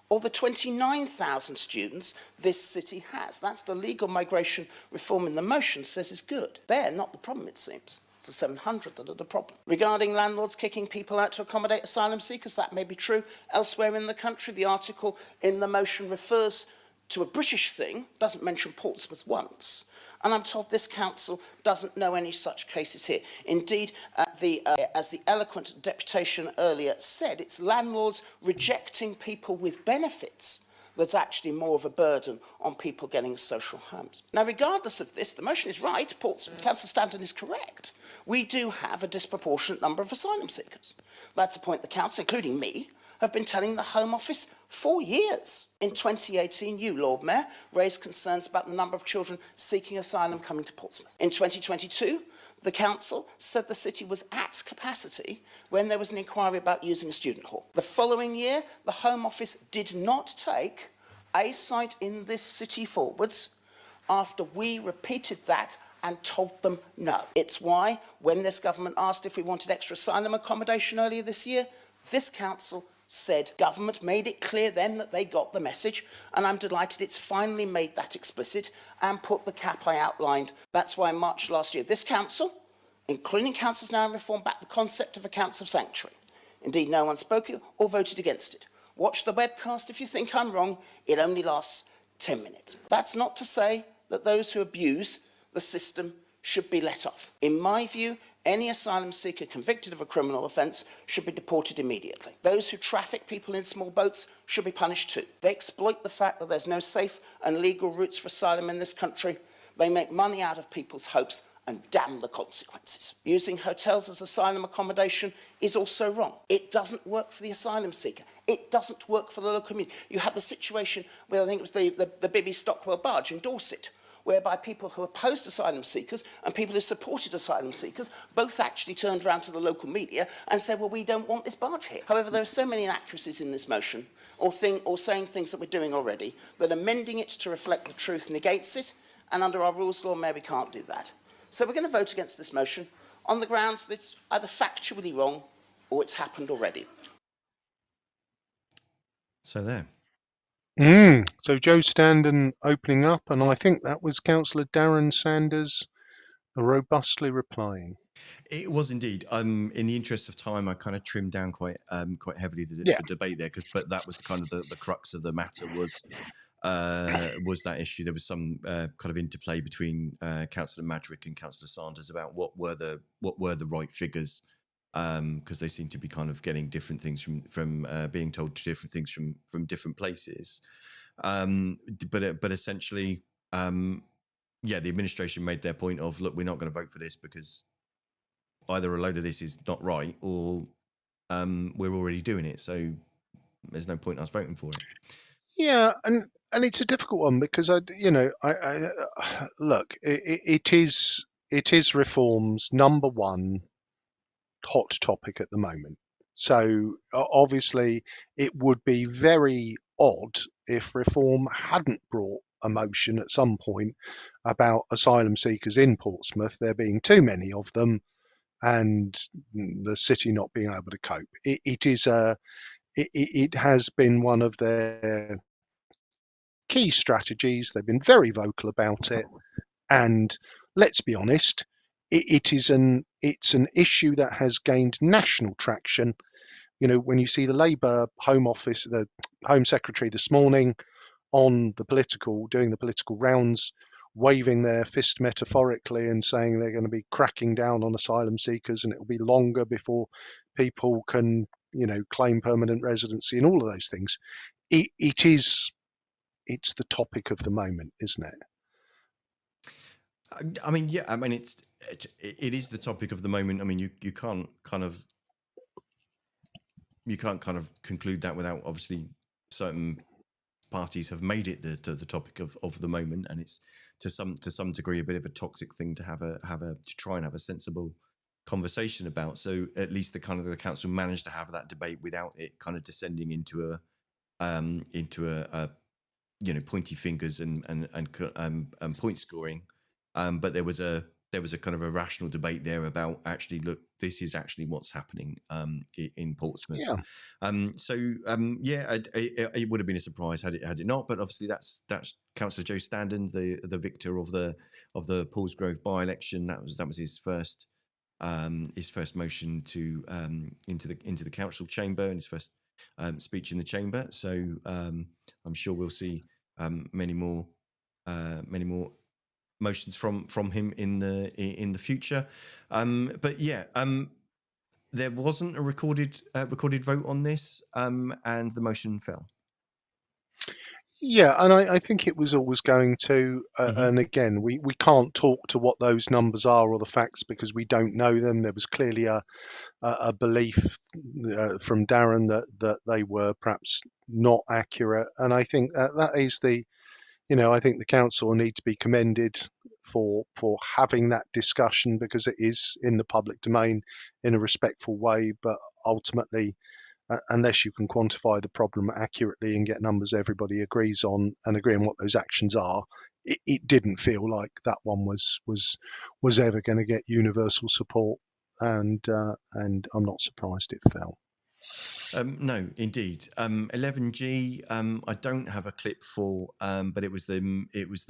Speaker 7: or the 29,000 students this city has. That's the legal migration reform in the motion says is good. They're not the problem, it seems. It's the 700 that are the problem. Regarding landlords kicking people out to accommodate asylum seekers, that may be true. Elsewhere in the country, the article in the motion refers to a British thing, doesn't mention Portsmouth once. And I'm told this council doesn't know any such cases here. Indeed, as the eloquent deputation earlier said, it's landlords rejecting people with benefits that's actually more of a burden on people getting social homes. Now, regardless of this, the motion is right. Councillor Standen is correct. We do have a disproportionate number of asylum seekers. That's a point the council, including me, have been telling the Home Office for years. In 2018, you, Lord Mayor, raised concerns about the number of children seeking asylum coming to Portsmouth. In 2022, the council said the city was at capacity when there was an inquiry about using a student hall. The following year, the Home Office did not take a site in this city forwards after we repeated that and told them no. It's why, when this government asked if we wanted extra asylum accommodation earlier this year, this council said government made it clear then that they got the message, and I'm delighted it's finally made that explicit and put the cap I outlined. That's why in March last year, this council, including councils now in reform, backed the concept of a council of sanctuary. Indeed, no one spoke or voted against it. Watch the webcast if you think I'm wrong. It only lasts 10 minutes. That's not to say that those who abuse the system should be let off. In my view, Any asylum seeker convicted of a criminal offence should be deported immediately. Those who traffic people in small boats should be punished too. They exploit the fact that there's no safe and legal routes for asylum in this country. They make money out of people's hopes, and damn the consequences. Using hotels as asylum accommodation is also wrong. It doesn't work for the asylum seeker. It doesn't work for the local community. You have the situation where I think it was the Bibby Stockwell barge in Dorset, whereby people who opposed asylum seekers and people who supported asylum seekers both actually turned around to the local media and said, well, we don't want this barge here. However, there are so many inaccuracies in this motion, or saying things that we're doing already, that amending it to reflect the truth negates it, and under our rules law, we can't do that. So we're going to vote against this motion on the grounds that it's either factually wrong or it's happened already.
Speaker 2: So there.
Speaker 1: So Joe Standen opening up, and I think that was Councillor Darren Sanders robustly replying.
Speaker 2: It was indeed. In the interest of time, I kind of trimmed down quite heavily the debate there, but that was kind of the crux of the matter was that issue. There was some kind of interplay between Councillor Madgwick and Councillor Sanders about what were the right figures, because they seem to be kind of getting different things from being told different things from different places. But essentially, the administration made their point of, look, we're not going to vote for this because either a load of this is not right or we're already doing it, so there's no point in us voting for it.
Speaker 1: Yeah, and it's a difficult one because look, it is reform's number one hot topic at the moment. So obviously, it would be very odd if reform hadn't brought a motion at some point about asylum seekers in Portsmouth, there being too many of them, and the city not being able to cope. It has been one of their key strategies. They've been very vocal about it, and let's be honest, it's an issue that has gained national traction. You know, when you see the Labour Home Office, the Home Secretary this morning doing the political rounds, waving their fist metaphorically and saying they're going to be cracking down on asylum seekers, and it will be longer before people can, claim permanent residency and all of those things. It's the topic of the moment, isn't it?
Speaker 2: I mean, yeah. I mean, it is the topic of the moment. I mean, you can't kind of conclude that without obviously certain parties have made it the topic of the moment, and it's to some degree a bit of a toxic thing to try and have a sensible conversation about. So at least the council managed to have that debate without it kind of descending into a pointy fingers and point scoring. But there was a kind of a rational debate there about actually, look, this is actually what's happening in Portsmouth.
Speaker 1: Yeah.
Speaker 2: It would have been a surprise had it not. But obviously, that's Councillor Joe Standen, the victor of the Paulsgrove by-election. That was his first motion to into the council chamber, and his first speech in the chamber. So I'm sure we'll see many more motions from him in the future. There wasn't a recorded vote on this, and the motion fell.
Speaker 1: Yeah, and I think it was always going to, and again, we can't talk to what those numbers are or the facts because we don't know them. There was clearly a belief from Darren that they were perhaps not accurate, and I think that is I think the council need to be commended for having that discussion because it is in the public domain in a respectful way, but ultimately, unless you can quantify the problem accurately and get numbers everybody agrees on and agree on what those actions are, it didn't feel like that one was ever going to get universal support, and I'm not surprised it fell.
Speaker 2: No, indeed. 11G. I don't have a clip for, but it was the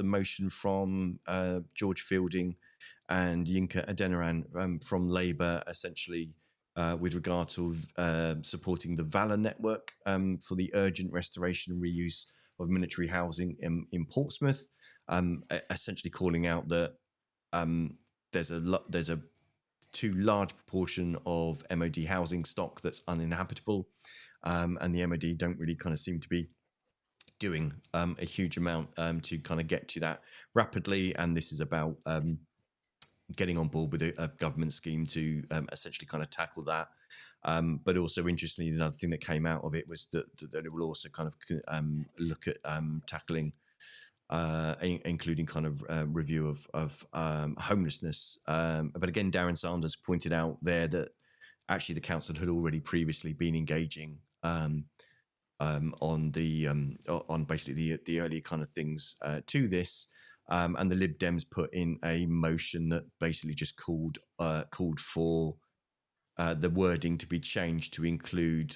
Speaker 2: motion from George Fielding and Yinka Adeniran from Labour, essentially with regard to supporting the VALOUR Network for the urgent restoration and reuse of military housing in Portsmouth, essentially calling out that there's a too large proportion of MOD housing stock that's uninhabitable, and the MOD don't really kind of seem to be doing a huge amount to kind of get to that rapidly. And this is about getting on board with a government scheme to essentially kind of tackle that. But also, interestingly, another thing that came out of it was that it will also kind of look at tackling, including kind of review of homelessness. But again, Darren Sanders pointed out there that actually the council had already previously been engaging on basically the early kind of things to this. And the Lib Dems put in a motion that basically just called for the wording to be changed to include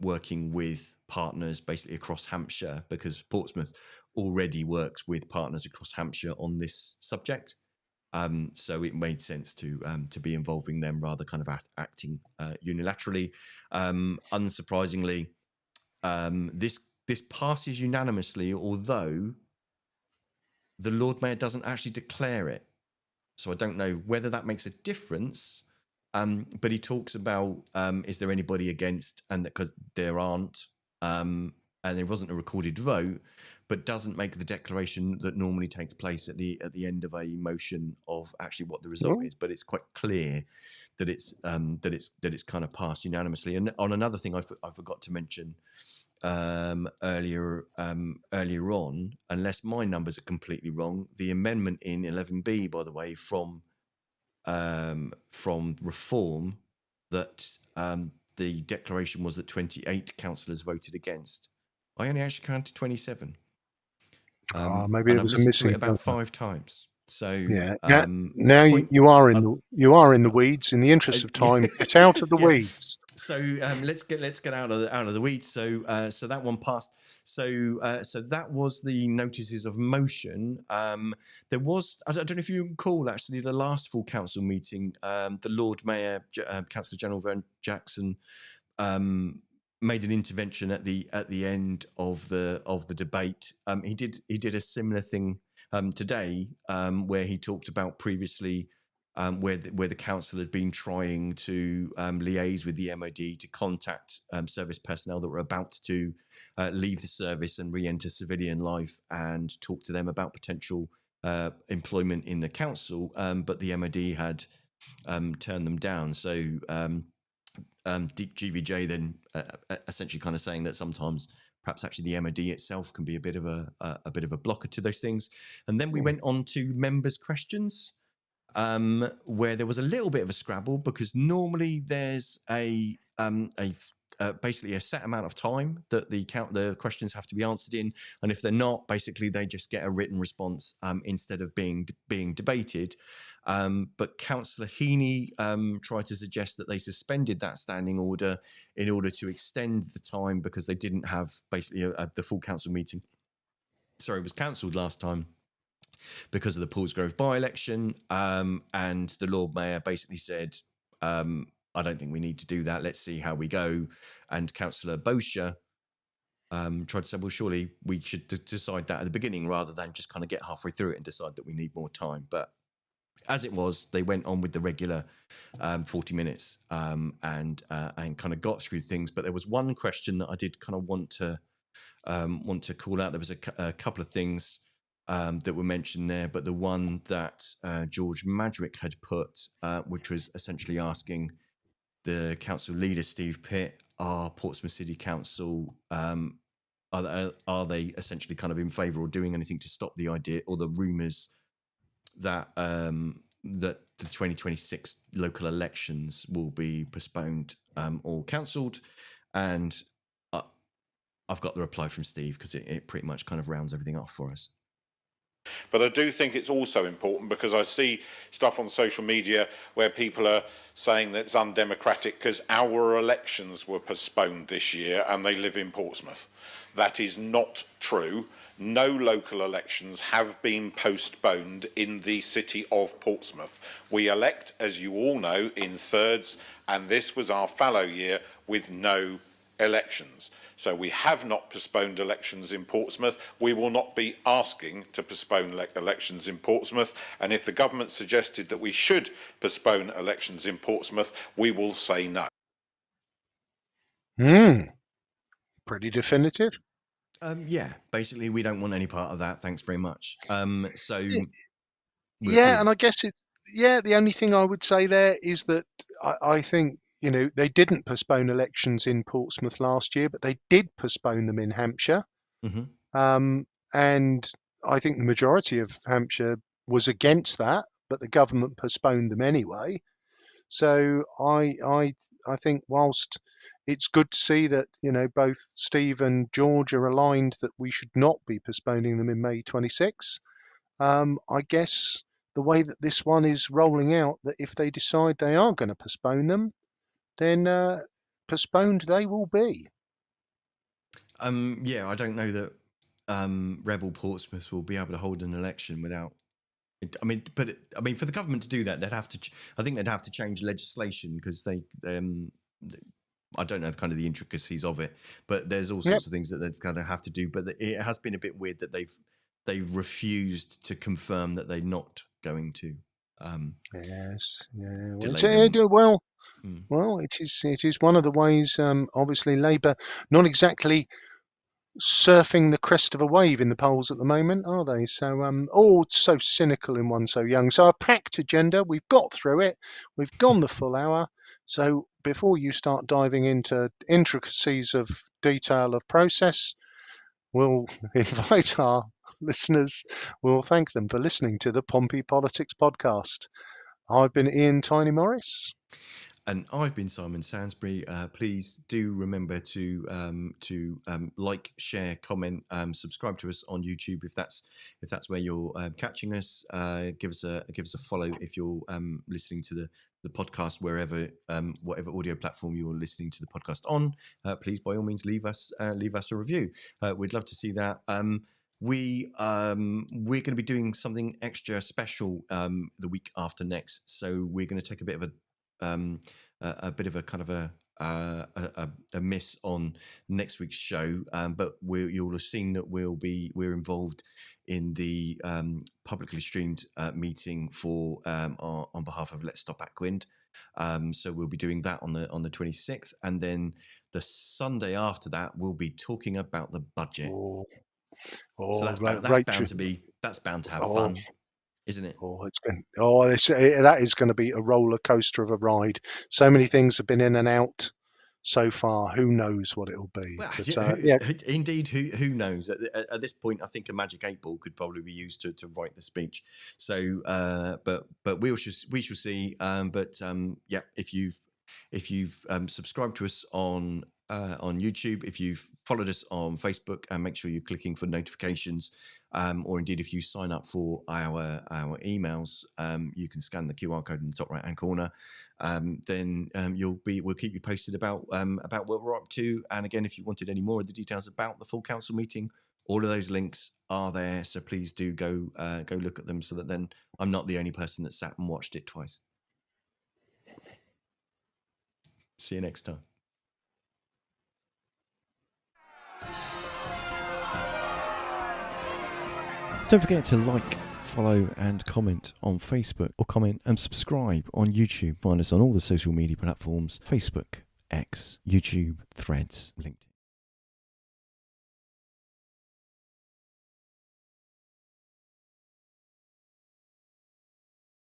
Speaker 2: working with partners basically across Hampshire, because Portsmouth already works with partners across Hampshire on this subject. So it made sense to be involving them rather kind of acting unilaterally. Unsurprisingly, this passes unanimously, although the Lord Mayor doesn't actually declare it. So I don't know whether that makes a difference. But he talks about, is there anybody against, and because there aren't, and there wasn't a recorded vote, but doesn't make the declaration that normally takes place at the end of a motion of actually what the result is. But it's quite clear that it's kind of passed unanimously. And on another thing, I forgot to mention earlier on, unless my numbers are completely wrong, the amendment in 11B, by the way, from Reform, that the declaration was that 28 councillors voted against. I only actually counted 27.
Speaker 1: Maybe
Speaker 2: and
Speaker 1: it
Speaker 2: I've
Speaker 1: was a
Speaker 2: listened to it
Speaker 1: missing
Speaker 2: about
Speaker 1: filter.
Speaker 2: 5 times. So
Speaker 1: yeah, now you are in the weeds. In the interest of time, get out of the weeds.
Speaker 2: So let's get out of the weeds. So so that one passed. So that was the notices of motion. There was, I don't know if you recall, actually, the last full council meeting, the Lord Mayor, Councillor General Vern Jackson, made an intervention at the end of the debate. He did a similar thing today, where he talked about previously where the council had been trying to liaise with the MOD to contact service personnel that were about to leave the service and re-enter civilian life, and talk to them about potential employment in the council, but the MOD had turned them down. So GVJ then essentially kind of saying that sometimes perhaps actually the MOD itself can be a bit of a blocker to those things. And then we went on to members' questions, where there was a little bit of a scrabble, because normally there's basically a set amount of time that the questions have to be answered in, and if they're not, basically they just get a written response instead of being debated. But Councillor Heaney tried to suggest that they suspended that standing order in order to extend the time, because they didn't have basically the full council meeting. Sorry, it was cancelled last time because of the Paulsgrove by-election, and the Lord Mayor basically said, I don't think we need to do that. Let's see how we go. And Councillor Bosher tried to say, well, surely we should decide that at the beginning rather than just kind of get halfway through it and decide that we need more time. But as it was, they went on with the regular 40 minutes and kind of got through things. But there was one question that I did kind of want to call out. There was a couple of things that were mentioned there, but the one that George Madgwick had put, which was essentially asking the council leader, Steve Pitt, are Portsmouth City Council, are they essentially kind of in favour or doing anything to stop the idea or the rumours that that the 2026 local elections will be postponed or cancelled? And I've got the reply from Steve, because it pretty much kind of rounds everything off for us.
Speaker 13: But I do think it's also important, because I see stuff on social media where people are saying that it's undemocratic because our elections were postponed this year and they live in Portsmouth. That is not true. No local elections have been postponed in the city of Portsmouth. We elect, as you all know, in thirds, and this was our fallow year with no elections. So we have not postponed elections in Portsmouth. We will not be asking to postpone elections in Portsmouth. And if the government suggested that we should postpone elections in Portsmouth, we will say no.
Speaker 1: Pretty definitive.
Speaker 2: Yeah, basically, we don't want any part of that. Thanks very much.
Speaker 1: Yeah, and I guess the only thing I would say there is that I think, you know, they didn't postpone elections in Portsmouth last year, but they did postpone them in Hampshire. And I think the majority of Hampshire was against that, but the government postponed them anyway. So I think whilst it's good to see that, you know, both Steve and George are aligned that we should not be postponing them in May 26, I guess the way that this one is rolling out, that if they decide they are going to postpone them, then postponed they will be.
Speaker 2: Yeah, I don't know that Rebel Portsmouth will be able to hold an election without. I mean, for the government to do that, they'd have to. I think they'd have to change legislation because they. I don't know kind of the intricacies of it, but there's all sorts of things that they've kind of have to do. But it has been a bit weird that they've refused to confirm that they're not going to.
Speaker 1: Yes. Yeah. Well, it is one of the ways. Obviously, Labour not exactly surfing the crest of a wave in the polls at the moment, are they? So, so cynical in one so young. So, a packed agenda. We've got through it. We've gone the full hour. So, before you start diving into intricacies of detail of process, we'll invite our listeners. We'll thank them for listening to the Pompey Politics podcast. I've been Ian Tiny Morris.
Speaker 2: And I've been Simon Sansbury. Please do remember to like, share, comment, subscribe to us on YouTube if that's where you're catching us. Give us a follow if you're listening to the podcast wherever whatever audio platform you're listening to the podcast on. Please by all means leave us a review. We'd love to see that. We're going to be doing something extra special the week after next. So we're going to take a bit of a kind of a miss on next week's show, but you'll have seen that we're involved in the publicly streamed meeting for on behalf of Let's Stop Ackwind. So we'll be doing that on the 26th, and then the Sunday after that we'll be talking about the budget. So that's bound to have fun, isn't it?
Speaker 1: That is going to be a roller coaster of a ride. So many things have been in and out so far. Who knows what it'll be?
Speaker 2: Well, indeed, who knows? At this point, I think a magic 8 ball could probably be used to write the speech. So, but we shall see. If you've subscribed to us on YouTube, if you've followed us on Facebook, and make sure you're clicking for notifications, or indeed if you sign up for our emails, you can scan the QR code in the top right hand corner. Then we'll keep you posted about what we're up to. And again, if you wanted any more of the details about the full council meeting, all of those links are there. So please do go look at them, so that then I'm not the only person that sat and watched it twice. See you next time. Don't forget to like, follow and comment on Facebook, or comment and subscribe on YouTube. Find us on all the social media platforms: Facebook, X, YouTube, Threads, LinkedIn.